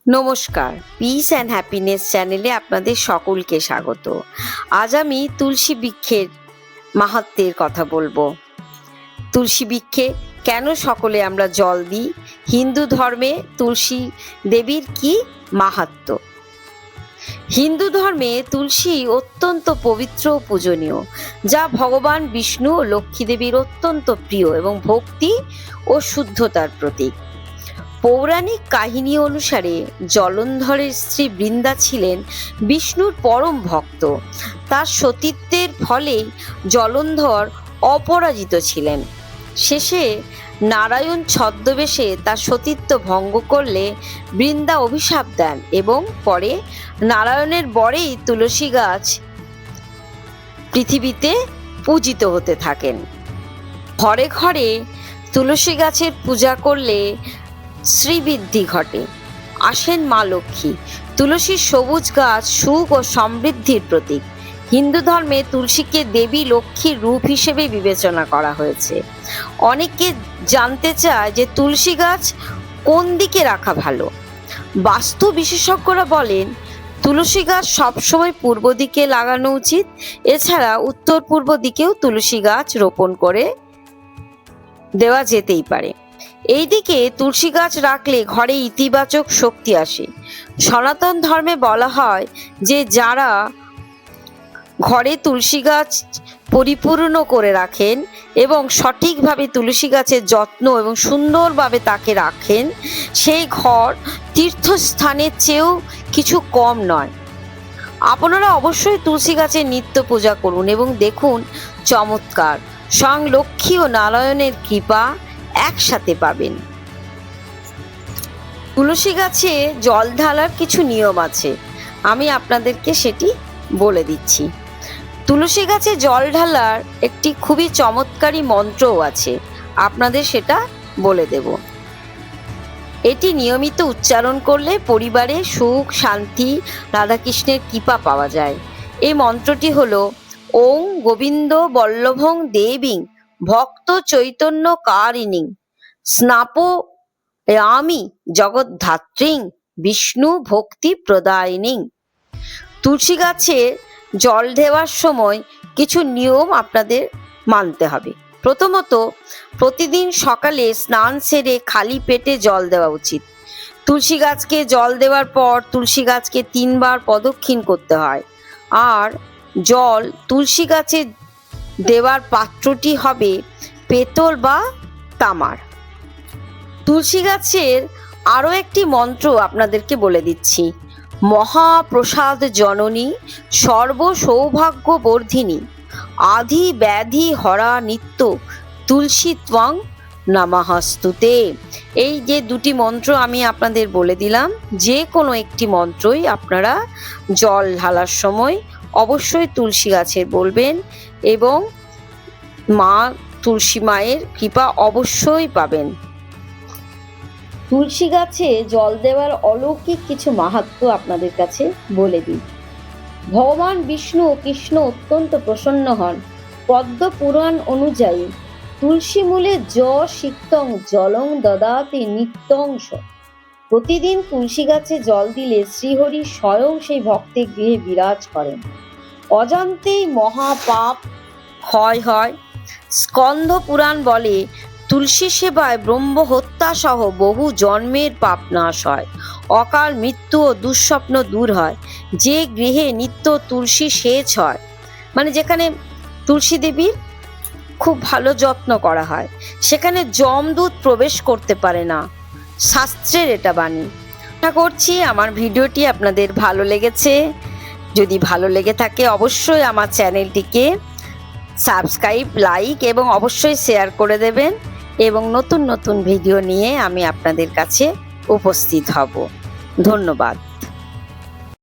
নমস্কার, piece and happiness চ্যানেলে আপনাদের সকলকে স্বাগত। আজ আমি তুলসী বৃক্ষের মাহাত্ম্যের কথা বলবো। তুলসী বৃক্ষে কেন সকলে আমরা জল দিই, হিন্দু ধর্মে তুলসী দেবীর কি মাহাত্ম্য। হিন্দু ধর্মে তুলসী অত্যন্ত পবিত্র ও পূজনীয়, যা ভগবান বিষ্ণু ও লক্ষ্মী দেবীর অত্যন্ত প্রিয় এবং ভক্তি ও শুদ্ধতার প্রতীক। পৌরাণিক কাহিনী অনুসারে জলন্ধরের স্ত্রী বৃন্দা ছিলেন বিষ্ণুর পরম ভক্ত। তার সতীত্বের ফলেই জলন্ধর অপরাজিত ছিলেন। শেষে নারায়ণ ছদ্মবেশে তার সতীত্ব ভঙ্গ করলে বৃন্দা অভিশাপ দেন এবং পরে নারায়ণের বরেই তুলসী গাছ পৃথিবীতে পূজিত হতে থাকেন। ঘরে ঘরে তুলসী গাছের পূজা করলে শ্রীবৃদ্ধি ঘটে, আসেন মা লক্ষ্মী। তুলসীর সবুজ গাছ সুখ ও সমৃদ্ধির প্রতীক। হিন্দু ধর্মে তুলসীকে দেবী লক্ষ্মীর রূপ হিসেবে বিবেচনা করা হয়েছে। অনেকে জানতে চায় যে তুলসী গাছ কোন দিকে রাখা ভালো। বাস্তু বিশেষজ্ঞরা বলেন তুলসী গাছ সবসময় পূর্ব দিকে লাগানো উচিত। এছাড়া উত্তর পূর্ব দিকেও তুলসী গাছ রোপণ করে দেওয়া যেতেই পারে। এই দিকে তুলসী গাছ রাখলে ঘরে ইতিবাচক শক্তি আসে। সনাতন ধর্মে বলা হয় যে যারা ঘরে তুলসী গাছ পরিপূর্ণ করে রাখেন এবং সঠিকভাবে তুলসী গাছের যত্ন এবং সুন্দরভাবে তাকে রাখেন, সেই ঘর তীর্থস্থানের চেয়েও কিছু কম নয়। আপনারা অবশ্যই তুলসী গাছের নিত্য পূজা করুন এবং দেখুন চমৎকার, স্বয়ং লক্ষ্মী ও নারায়ণের কৃপা একসাথে পাবেন। তুলসী গাছে জল ঢালার কিছু নিয়ম আছে, আমি আপনাদেরকে সেটি বলে দিচ্ছি। তুলসী গাছে জল ঢালার একটি খুবই চমৎকারী মন্ত্রও আছে, আপনাদের সেটা বলে দেব। এটি নিয়মিত উচ্চারণ করলে পরিবারে সুখ শান্তি রাধাকৃষ্ণের কৃপা পাওয়া যায়। এই মন্ত্রটি হলো ওং গোবিন্দ বল্লভং দেবীং ভক্ত চৈতন্য কারিণীং স্নাপয়ামি জগদ্ধাত্রীং বিষ্ণু ভক্তি প্রদায়িনীং। তুলসী গাছে জল দেওয়ার সময় কিছু নিয়ম আপনাদের মানতে হবে। প্রথমত, প্রতিদিন সকালে স্নান সেরে খালি পেটে জল দেওয়া উচিত। তুলসী গাছকে জল দেওয়ার পর তুলসী গাছকে 3 বার প্রদক্ষিণ করতে হয়। আর জল তুলসী গাছে দেওয়ার পাত্রটি হবে পেতল বা তামার। তুলসী গাছের আরো একটি মন্ত্র আপনাদেরকে বলে দিচ্ছি। মহাপ্রসাদ জননী সর্ব সৌভাগ্য বর্ধিনী আধি ব্যাধি হরা নিত্য তুলসী ত্বং নমঃস্তুতে। এই যে দুটি মন্ত্র আমি আপনাদের বলে দিলাম, যে কোনো একটি মন্ত্রই আপনারা জল ঢালার সময় অবশ্যই তুলসী গাছের বলবেন এবং মা তুলসী মায়ের কৃপা অবশ্যই পাবেন। তুলসী গাছে জল দেওয়ার অলৌকিক কিছু মাহাত্ম্য আপনাদের কাছে বলে দিই। ভগবান বিষ্ণু ও কৃষ্ণ অত্যন্ত প্রসন্ন হন। পদ্ম পুরাণ অনুযায়ী তুলসী মূলে সিক্তং জলং দদাতি নিত্যংশ। প্রতিদিন তুলসী গাছে জল দিলে শ্রীহরি স্বয়ং সেই ভক্তের গৃহে বিরাজ করেন। অজান্তেই মহাপাপ ক্ষয় হয়। স্কন্ধ পুরাণ বলে তুলসী সেবায় ব্রহ্ম হত্যা সহ বহু জন্মের পাপ নাশ হয়। অকাল মৃত্যু ও দুঃস্বপ্ন দূর হয়। যে গৃহে নিত্য তুলসী সেচ হয়, মানে যেখানে তুলসী দেবীর খুব ভালো যত্ন করা হয়, সেখানে যমদূত প্রবেশ করতে পারে না। শাস্ত্রের এটা বাণী। আশা করছি আমার ভিডিওটি আপনাদের ভালো লেগেছে। যদি ভালো লেগে থাকে অবশ্যই আমার চ্যানেলটিকে সাবস্ক্রাইব, লাইক এবং অবশ্যই শেয়ার করে দেবেন এবং নতুন নতুন ভিডিও নিয়ে আমি আপনাদের কাছে উপস্থিত হব। ধন্যবাদ।